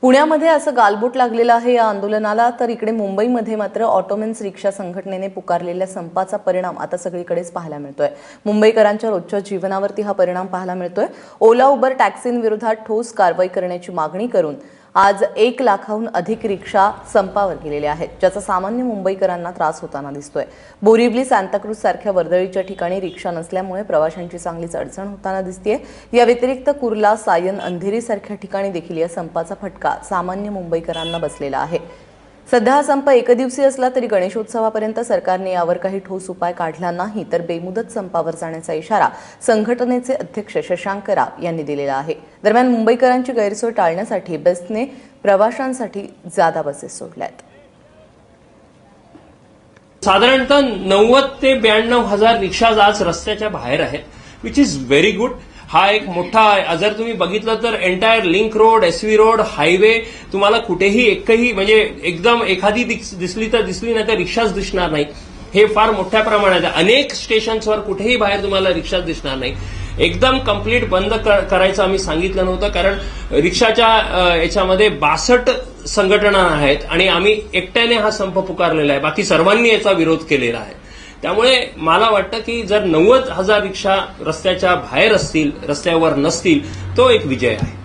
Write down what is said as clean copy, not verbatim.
पुण्यामध्ये असं गालबोट लागलेलं आहे या आंदोलनाला, तर इकडे मुंबईमध्ये मात्र ऑटोमेन्स रिक्षा संघटनेने पुकारलेल्या संपाचा परिणाम आता सगळीकडेच पाहायला मिळतोय। मुंबईकरांच्या रोजच्या जीवनावरती हा परिणाम पाहायला मिळतोय। ओला उबर टॅक्सींविरोधात ठोस कारवाई करण्याची मागणी करून आज 1 लाखाहून अधिक रिक्षा संपावर गेलेल्या आहेत, ज्याचा सामान्य मुंबईकरांना त्रास होताना दिसतोय। बोरिवली, सांताक्रूज सारख्या वर्दळीच्या ठिकाणी रिक्षा नसल्यामुळे प्रवाशांची चांगलीच अडचण होताना दिसतेय। या व्यतिरिक्त कुर्ला, सायन, अंधेरी सारख्या ठिकाणी देखील या संपाचा फटका सामान्य मुंबईकरांना बसलेला आहे। सध्या हा संप एकदिवसीय असला तरी गणेशोत्सवापर्यंत सरकारने यावर काही ठोस उपाय काढला नाही तर बेमुदत संपावर जाण्याचा इशारा संघटनेचे अध्यक्ष शशांक राव यांनी दिलेला आहे। दरम्यान मुंबईकरांची गैरसोय टाळण्यासाठी बेस्टने प्रवाशांसाठी जादा बसेस सोडल्यात। साधारणतः 90 ते 92 हजार रिक्षाज आज रस्त्याच्या बाहेर आहेत, विच इज व्हेरी गुड। हा एक मोठा, जर तुम्ही बघितलं तर entire link road, SV road, highway, तुम्हाला कुठेही एकही म्हणजे एकदम एखादी दिसली तर दिसली, नाही तर रिक्षाच दिसणार नाही। हे फार मोठ्या प्रमाणात आहे। अनेक स्टेशन्सवर कुठेही बाहेर तुम्हाला रिक्षाच दिसणार नाही। एकदम कंप्लीट बंद करायचं आम्ही सांगितलं नव्हतं, कारण रिक्षाच्या याच्यामध्ये 62 संघटना आहेत आणि आम्ही एकट्याने हा संप पुकारलेला आहे, बाकी सर्वांनी याचा विरोध केलेला आहे। त्यामुळे मला वाटतं की जर 90 हजार रिक्षा रस्त्याच्या बाहेर असतील, रस्त्यावर नसतील, तो एक विजय आहे।